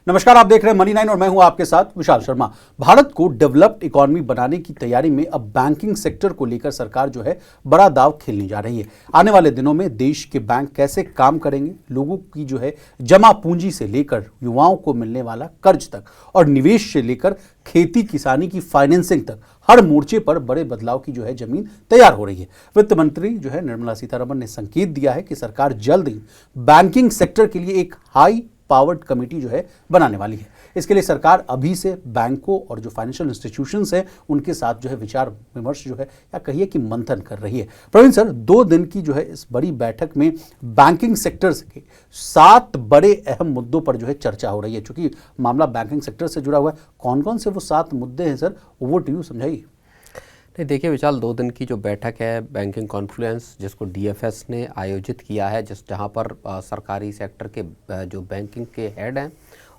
नमस्कार, आप देख रहे हैं मनी 9 और मैं हूं आपके साथ विशाल शर्मा। भारत को डेवलप्ड इकोनॉमी बनाने की तैयारी में अब बैंकिंग सेक्टर को लेकर सरकार जो है बड़ा दांव खेलने जा रही है। आने वाले दिनों में देश के बैंक कैसे काम करेंगे, लोगों की जो है जमा पूंजी से लेकर युवाओं को मिलने वाला कर्ज तक और निवेश से लेकर खेती किसानी की फाइनेंसिंग तक हर मोर्चे पर बड़े बदलाव की जो है जमीन तैयार हो रही है। वित्त मंत्री जो है निर्मला सीतारमण ने संकेत दिया है कि सरकार जल्द ही बैंकिंग सेक्टर के लिए एक हाई पावर्ड कमेटी जो है बनाने वाली है। इसके लिए सरकार अभी से बैंकों और जो फाइनेंशियल इंस्टीट्यूशंस हैं उनके साथ जो है विचार विमर्श जो है या कहिए कि मंथन कर रही है। प्रवीण सर, 2 दिन की जो है इस बड़ी बैठक में बैंकिंग सेक्टर के 7 बड़े अहम मुद्दों पर जो है चर्चा हो रही है। चूंकि मामला बैंकिंग सेक्टर से जुड़ा हुआ है, कौन कौन से वो 7 मुद्दे हैं सर, ओवर टू यू, समझाइए। नहीं, देखिए विशाल, 2 दिन की जो बैठक है बैंकिंग कॉन्फ्लुएंस जिसको डीएफएस ने आयोजित किया है, जहाँ पर सरकारी सेक्टर के जो बैंकिंग के हेड हैं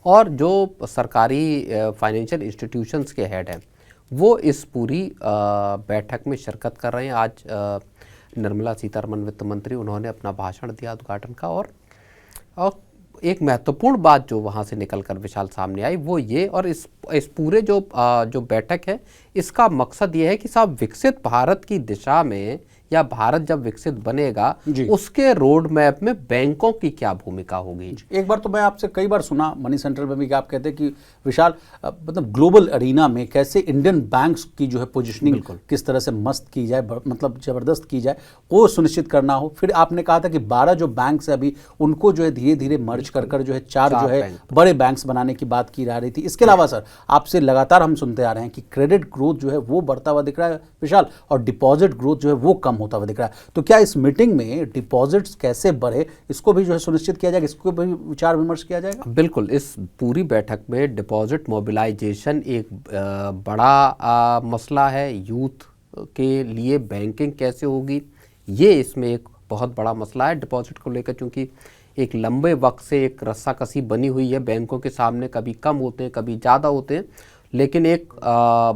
और जो सरकारी फाइनेंशियल इंस्टीट्यूशंस के हेड हैं वो इस पूरी बैठक में शिरकत कर रहे हैं। आज निर्मला सीतारमण वित्त मंत्री, उन्होंने अपना भाषण दिया उद्घाटन का और एक महत्वपूर्ण बात जो वहाँ से निकलकर विशाल सामने आई वो ये, और इस पूरे जो बैठक है इसका मकसद ये है कि साहब विकसित भारत की दिशा में या भारत जब विकसित बनेगा उसके रोड मैप में बैंकों की क्या भूमिका होगी। एक बार तो मैं आपसे कई बार सुना मनी सेंट्रल में भी कि आप कहते हैं कि विशाल मतलब ग्लोबल अरीना में कैसे इंडियन बैंक्स की जो है पोजीशनिंग किस तरह से मस्त की जाए, मतलब जबरदस्त की जाए, वो सुनिश्चित करना हो। फिर आपने कहा था कि 12 जो बैंक्स है अभी उनको जो है धीरे धीरे मर्ज कर जो है 4 जो है बड़े बैंक्स बनाने की बात की जा रही थी। इसके अलावा सर आपसे लगातार हम सुनते आ रहे हैं कि क्रेडिट ग्रोथ जो है वो बढ़ता हुआ दिख रहा है विशाल, और डिपॉजिट ग्रोथ जो है वो कम होता हुआ दिख रहा है। तो क्या इस मीटिंग में डिपॉजिट्स कैसे बढ़े इसको भी जो है सुनिश्चित किया जाएगा, इसको भी विचार विमर्श किया जाएगा? बिल्कुल, इस पूरी बैठक में डिपॉजिट मोबिलाइजेशन एक बड़ा मसला है। यूथ के लिए बैंकिंग कैसे होगी ये इसमें एक बहुत बड़ा मसला है डिपॉजिट को लेकर, क्योंकि एक लंबे वक्त से एक रस्साकसी बनी हुई है बैंकों के सामने, कभी कम होते हैं कभी ज़्यादा होते हैं, लेकिन एक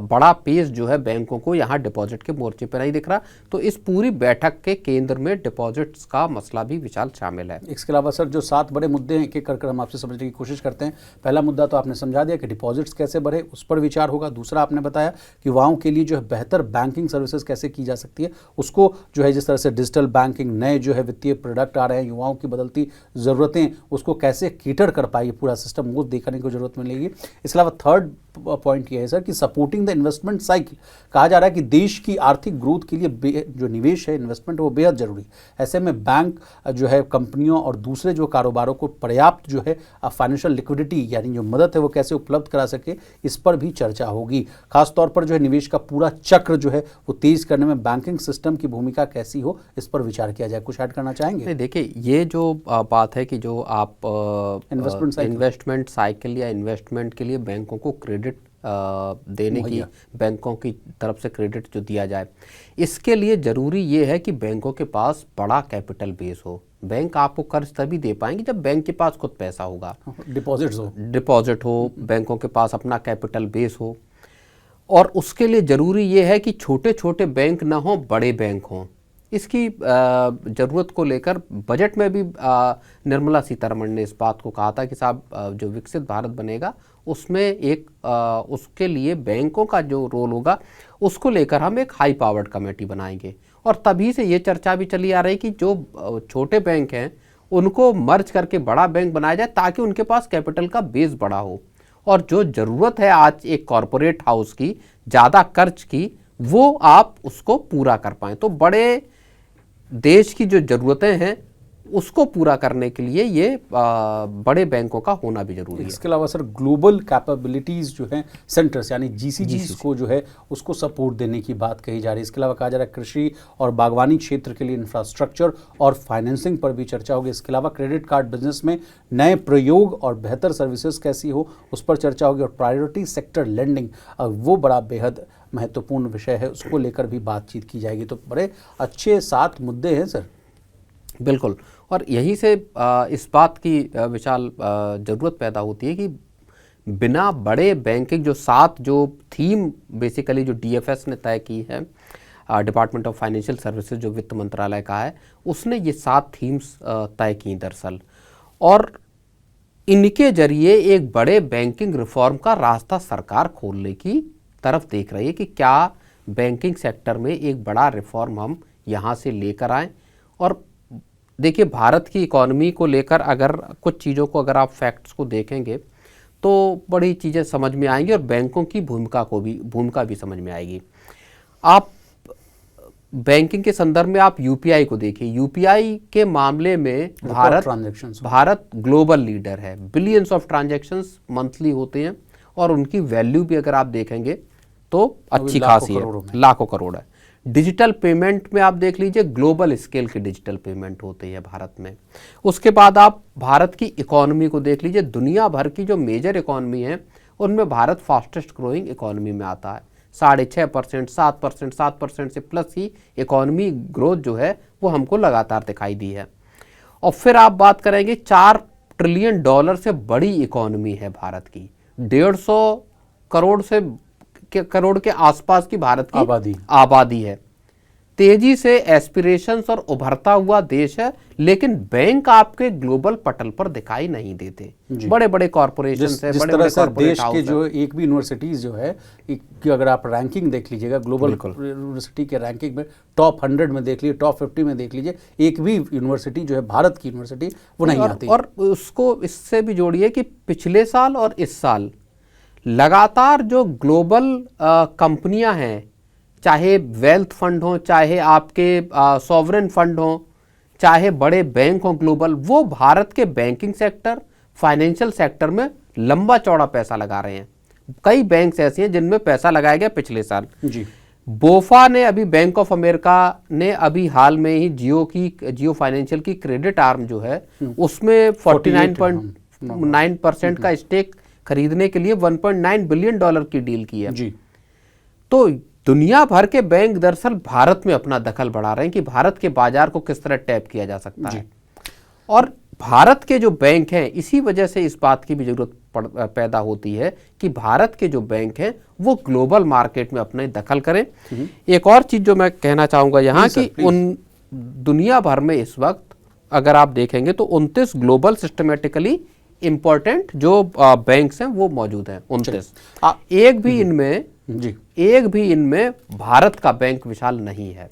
बड़ा पेस जो है बैंकों को यहाँ डिपॉजिट के मोर्चे पर नहीं दिख रहा। तो इस पूरी बैठक के केंद्र में डिपॉजिट्स का मसला भी विशाल शामिल है। इसके अलावा सर जो 7 बड़े मुद्दे हैं एक एक कर हम आपसे समझने की कोशिश करते हैं। पहला मुद्दा तो आपने समझा दिया कि डिपॉजिट्स कैसे बढ़े, उस पर विचार होगा। दूसरा आपने बताया कि युवाओं के लिए जो है बेहतर बैंकिंग सर्विसेज कैसे की जा सकती है, उसको जो है जिस तरह से डिजिटल बैंकिंग, नए जो है वित्तीय प्रोडक्ट आ रहे हैं, युवाओं की बदलती ज़रूरतें, उसको कैसे कैटर कर पाएगी पूरा सिस्टम, वो देखने को जरूरत मिलेगी। इसके अलावा थर्ड पॉइंट ये है सर कि सपोर्टिंग द इन्वेस्टमेंट साइकिल। कहा जा रहा है कि देश की आर्थिक ग्रोथ के लिए जो निवेश है, इन्वेस्टमेंट, वो बेहद जरूरी है। ऐसे में बैंक जो है कंपनियों और दूसरे जो कारोबारों को पर्याप्त जो है फाइनेंशियल लिक्विडिटी यानी जो मदद है वो कैसे उपलब्ध करा सके, इस पर भी चर्चा होगी। खासतौर पर जो है निवेश का पूरा चक्र जो है वो तेज करने में बैंकिंग सिस्टम की भूमिका कैसी हो, इस पर विचार किया जाए। कुछ ऐड करना चाहेंगे? देखिए, ये जो बात है कि जो आप इन्वेस्टमेंट साइकिल या इन्वेस्टमेंट के लिए बैंकों को क्रेडिट देने की, बैंकों की तरफ से क्रेडिट जो दिया जाए, इसके लिए ज़रूरी ये है कि बैंकों के पास बड़ा कैपिटल बेस हो। बैंक आपको कर्ज तभी दे पाएंगे जब बैंक के पास खुद पैसा होगा, डिपॉजिट हो, बैंकों के पास अपना कैपिटल बेस हो। और उसके लिए ज़रूरी ये है कि छोटे छोटे बैंक ना हो, बड़े बैंक हों। इसकी ज़रूरत को लेकर बजट में भी निर्मला सीतारमण ने इस बात को कहा था कि साहब जो विकसित भारत बनेगा उसमें एक उसके लिए बैंकों का जो रोल होगा उसको लेकर हम एक हाई पावर्ड कमेटी बनाएंगे। और तभी से ये चर्चा भी चली आ रही कि जो छोटे बैंक हैं उनको मर्ज करके बड़ा बैंक बनाया जाए ताकि उनके पास कैपिटल का बेस बड़ा हो, और जो ज़रूरत है आज एक कॉरपोरेट हाउस की ज़्यादा कर्ज की, वो आप उसको पूरा कर पाएँ। तो बड़े देश की जो ज़रूरतें हैं उसको पूरा करने के लिए ये बड़े बैंकों का होना भी जरूरी है। इसके अलावा सर ग्लोबल कैपेबिलिटीज़ जो हैं सेंटर्स यानी जीसीजीस को जो है उसको सपोर्ट देने की बात कही जा रही है। इसके अलावा कहा जा रहा है कृषि और बागवानी क्षेत्र के लिए इंफ्रास्ट्रक्चर और फाइनेंसिंग पर भी चर्चा होगी। इसके अलावा क्रेडिट कार्ड बिजनेस में नए प्रयोग और बेहतर सर्विसेज कैसी हो उस पर चर्चा होगी। और प्रायोरिटी सेक्टर लेंडिंग वो बड़ा बेहद महत्वपूर्ण विषय है, उसको लेकर भी बातचीत की जाएगी। तो बड़े अच्छे 7 मुद्दे हैं सर। बिल्कुल, और यहीं से इस बात की विशाल ज़रूरत पैदा होती है कि बिना बड़े बैंकिंग जो 7 जो थीम बेसिकली जो डीएफएस ने तय की है, डिपार्टमेंट ऑफ फाइनेंशियल सर्विसेज जो वित्त मंत्रालय का है, उसने ये 7 थीम्स तय की दरअसल। और इनके जरिए एक बड़े बैंकिंग रिफॉर्म का रास्ता सरकार खोलने की तरफ देख रही है कि क्या बैंकिंग सेक्टर में एक बड़ा रिफॉर्म हम यहाँ से लेकर आएँ। और देखिए, भारत की इकॉनमी को लेकर अगर कुछ चीज़ों को अगर आप फैक्ट्स को देखेंगे तो बड़ी चीज़ें समझ में आएंगी और बैंकों की भूमिका भी समझ में आएगी। आप बैंकिंग के संदर्भ में आप यूपीआई को देखिए। यूपीआई के मामले में भारत ग्लोबल लीडर है। बिलियंस ऑफ ट्रांजैक्शंस मंथली होते हैं और उनकी वैल्यू भी अगर आप देखेंगे तो अच्छी खासी है, लाखों करोड़ है। डिजिटल पेमेंट में आप देख लीजिए, ग्लोबल स्केल के डिजिटल पेमेंट होते हैं भारत में। उसके बाद आप भारत की इकोनॉमी को देख लीजिए। दुनिया भर की जो मेजर इकोनॉमी है उनमें भारत फास्टेस्ट ग्रोइंग इकोनॉमी में आता है। 6.5%, 7% से प्लस ही इकोनॉमी ग्रोथ जो है वो हमको लगातार दिखाई दी है। और फिर आप बात करेंगे, $4 ट्रिलियन से बड़ी इकोनॉमी है भारत की। 150 करोड़ के आसपास की भारत की आबादी है। तेजी से एस्पिरेशंस और उभरता हुआ देश है, लेकिन बैंक आपके ग्लोबल पटल पर दिखाई नहीं देते। बड़े बड़े कॉर्पोरेशंस है, बड़े बड़े देश के जो एक भी यूनिवर्सिटीज जो है कि अगर आप रैंकिंग देख लीजिएगा, ग्लोबल यूनिवर्सिटी के रैंकिंग में टॉप 100 में देख लीजिए, टॉप 50 में देख लीजिए, एक भी यूनिवर्सिटी जो है भारत की यूनिवर्सिटी वो नहीं आती। और उसको इससे भी जोड़िए कि पिछले साल और इस साल लगातार जो ग्लोबल कंपनियां हैं, चाहे वेल्थ फंड हो, चाहे आपके सॉवरेन फंड हो, चाहे बड़े बैंक हो ग्लोबल, वो भारत के बैंकिंग सेक्टर, फाइनेंशियल सेक्टर में लंबा चौड़ा पैसा लगा रहे हैं। कई बैंक्स ऐसे हैं जिनमें पैसा लगाया गया पिछले साल जी। बोफा ने अभी, बैंक ऑफ अमेरिका ने अभी हाल में ही जियो फाइनेंशियल की क्रेडिट आर्म जो है उसमें 49.9% का स्टेक खरीदने के लिए $1.9 बिलियन की डील की है जी। तो दुनिया भर के बैंक दरअसल भारत में अपना दखल बढ़ा रहे हैं कि भारत के बाजार को किस तरह टैप किया जा सकता है। और भारत के जो बैंक हैं, इसी वजह से इस बात की भी जरूरत पैदा होती है कि भारत के जो बैंक हैं वो ग्लोबल मार्केट में अपने दखल करें। एक और चीज जो मैं कहना चाहूंगा यहाँ कि उन दुनिया भर में इस वक्त अगर आप देखेंगे तो 29 ग्लोबल सिस्टमेटिकली इंपॉर्टेंट जो बैंक्स हैं वो मौजूद हैं। 29 एक भी इनमें भारत का बैंक विशाल नहीं है।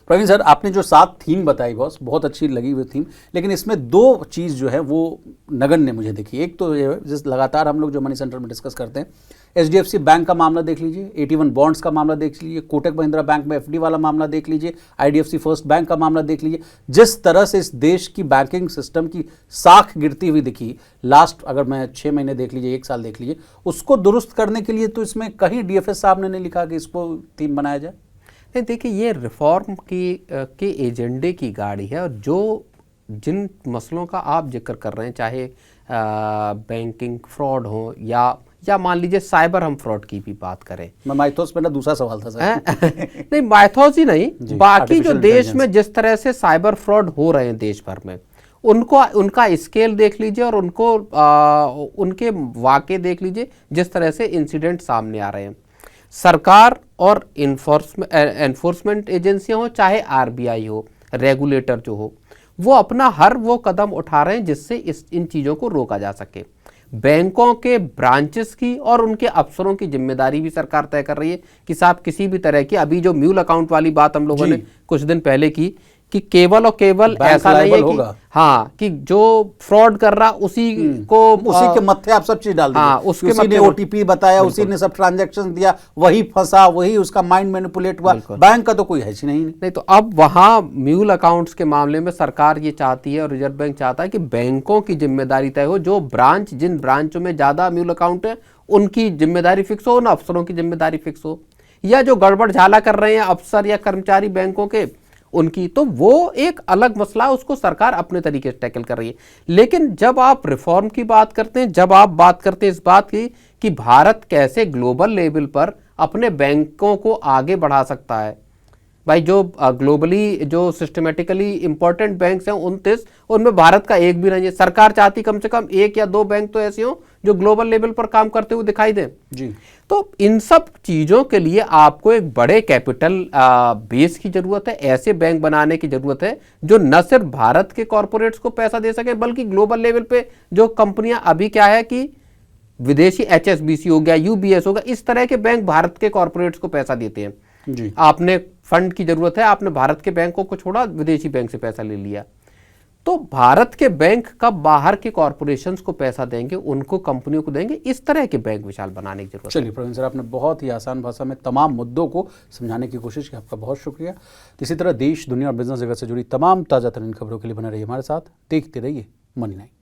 प्रवीण सर, आपने जो 7 थीम बताई बॉस, बहुत अच्छी लगी हुई थीम, लेकिन इसमें 2 चीज़ जो है वो नगण्य मुझे दिखी। एक तो ये जिस लगातार हम लोग जो मनी सेंटर में डिस्कस करते हैं, HDFC बैंक का मामला देख लीजिए, 81 बॉन्ड्स का मामला देख लीजिए, कोटक महिंद्रा बैंक में FD वाला मामला देख लीजिए, IDFC फर्स्ट बैंक का मामला देख लीजिए। जिस तरह से इस देश की बैंकिंग सिस्टम की साख गिरती हुई दिखी लास्ट, अगर मैं 6 महीने देख लीजिए, 1 साल देख लीजिए, उसको दुरुस्त करने के लिए तो इसमें कहीं DFS साहब ने नहीं लिखा कि इसको थीम बनाया जाए। नहीं, देखिए, ये रिफॉर्म के एजेंडे की गाड़ी है। और जिन मसलों का आप जिक्र कर रहे हैं, चाहे बैंकिंग फ्रॉड हो या मान लीजिए साइबर हम फ्रॉड की भी बात करें। मैं माइथोस मेरा दूसरा सवाल था सर। नहीं, माइथोस ही नहीं, बाकी जो देश में जिस तरह से साइबर फ्रॉड हो रहे हैं देश भर में, उनका स्केल देख लीजिए और उनके वाक़े देख लीजिए, जिस तरह से इंसिडेंट सामने आ रहे हैं। सरकार और एनफोर्समेंट एजेंसियां हो, चाहे RBI हो, रेगुलेटर जो हो, वो अपना वो कदम उठा रहे हैं जिससे इन चीज़ों को रोका जा सके। बैंकों के ब्रांचेस की और उनके अफसरों की जिम्मेदारी भी सरकार तय कर रही है कि साहब किसी भी तरह की, अभी जो म्यूल अकाउंट वाली बात हम लोगों ने कुछ दिन पहले की, कि केवल और केवल ऐसा नहीं है कि हाँ कि जो फ्रॉड कर रहा उसी के मत्थे आप सब चीज डाल दीजिए। हाँ, उसी ने OTP बताया, उसी ने सब ट्रांजैक्शन दिया, वही फंसा, वही उसका माइंड मैनिपुलेट हुआ। बैंक का तो कोई है ही नहीं। तो अब वहां म्यूल अकाउंट्स के मामले में सरकार ये चाहती है और रिजर्व बैंक चाहता है कि बैंकों की जिम्मेदारी तय हो। जो जिन ब्रांचों में ज्यादा म्यूल अकाउंट है उनकी जिम्मेदारी फिक्स हो, उन अफसरों की जिम्मेदारी फिक्स हो, या जो गड़बड़ झाला कर रहे हैं अफसर या कर्मचारी बैंकों के, उनकी, तो वो एक अलग मसला है, उसको सरकार अपने तरीके से टैकल कर रही है। लेकिन जब आप रिफॉर्म की बात करते हैं, जब आप बात करते हैं इस बात की कि भारत कैसे ग्लोबल लेवल पर अपने बैंकों को आगे बढ़ा सकता है, भाई जो ग्लोबली जो सिस्टमेटिकली इंपॉर्टेंट बैंक्स हैं 29, उनमें भारत का एक भी नहीं है। सरकार चाहती कम से कम 1 या 2 बैंक तो ऐसे हो जो ग्लोबल लेवल पर काम करते हुए दिखाई दें जी। तो इन सब चीजों के लिए आपको एक बड़े कैपिटल बेस की जरूरत है, ऐसे बैंक बनाने की जरूरत है जो न सिर्फ भारत के कॉर्पोरेट्स को पैसा दे सके बल्कि ग्लोबल लेवल पे जो कंपनियां अभी क्या है कि विदेशी HSBC हो गया, UBS होगा, इस तरह के बैंक भारत के कॉर्पोरेट्स को पैसा देते हैं जी। आपने फंड की जरूरत है, आपने भारत के बैंकों को छोड़ा, विदेशी बैंक से पैसा ले लिया, तो भारत के बैंक कब बाहर के कॉर्पोरेशंस को पैसा देंगे, उनको कंपनियों को देंगे, इस तरह के बैंक विशाल बनाने की जरूरत है। चलिए प्रवीण सर, आपने बहुत ही आसान भाषा में तमाम मुद्दों को समझाने की कोशिश की, आपका बहुत शुक्रिया। इसी तरह देश, दुनिया और बिजनेस जगत से जुड़ी तमाम ताज़ा तरीन खबरों के लिए बने रहिए हमारे साथ, देखते रहिए मनी 9।